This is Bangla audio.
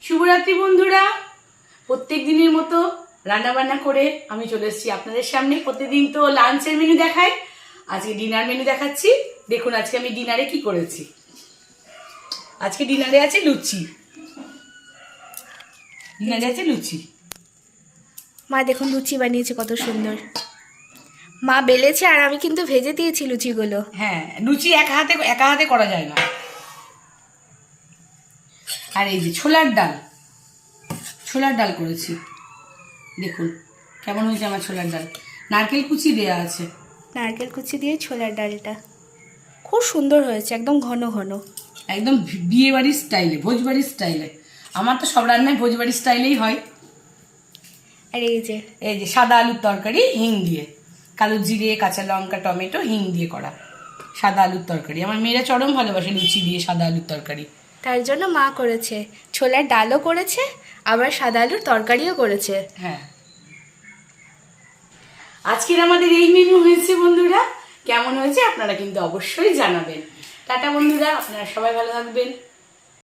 শুভরাত্রি বন্ধুরা। প্রত্যেক দিনের মতো রান্না বান্না করে আমি চলে এসেছি আপনাদের সামনে। প্রতিদিন তো লাঞ্চের মেনু দেখাই, আজকে ডিনার মেনু দেখাচ্ছি। দেখুন আজকে আমি ডিনারে কি করেছি। আজকে ডিনারে আছে লুচি। ডিনারে আছে লুচি। মা দেখুন লুচি বানিয়েছে কত সুন্দর। মা বেলেছে আর আমি কিন্তু ভেজে দিয়েছি লুচিগুলো। হ্যাঁ, লুচি একা হাতে করা যায় না। আর এই যে ছোলার ডাল করেছি। দেখুন কেমন হয়েছে আমার ছোলার ডাল। নারকেল কুচি দেয়া আছে। নারকেল কুচি দিয়ে ছোলার ডালটা খুব সুন্দর হয়েছে, একদম ঘন ঘন, একদম বিয়ে বাড়ির স্টাইলে, ভোজবাড়ির স্টাইলে। আমার তো সব রান্নায় ভোজবাড়ির স্টাইলেই হয়। আর এই যে সাদা আলুর তরকারি হিং দিয়ে, কালো জিরে, কাঁচা লঙ্কা, টমেটো, হিং দিয়ে করা সাদা আলুর তরকারি। আমার মেয়েরা চরম ভালোবাসে লুচি দিয়ে সাদা আলুর তরকারি। তার জন্য মা করেছে, ছোলার ডালও করেছে, আবার সাদা আলুর তরকারিও করেছে। হ্যাঁ, আজকের আমাদের এই মেনু হয়েছে বন্ধুরা। কেমন হয়েছে আপনারা কিন্তু অবশ্যই জানাবেন। টাটা বন্ধুরা, আপনারা সবাই ভালো থাকবেন।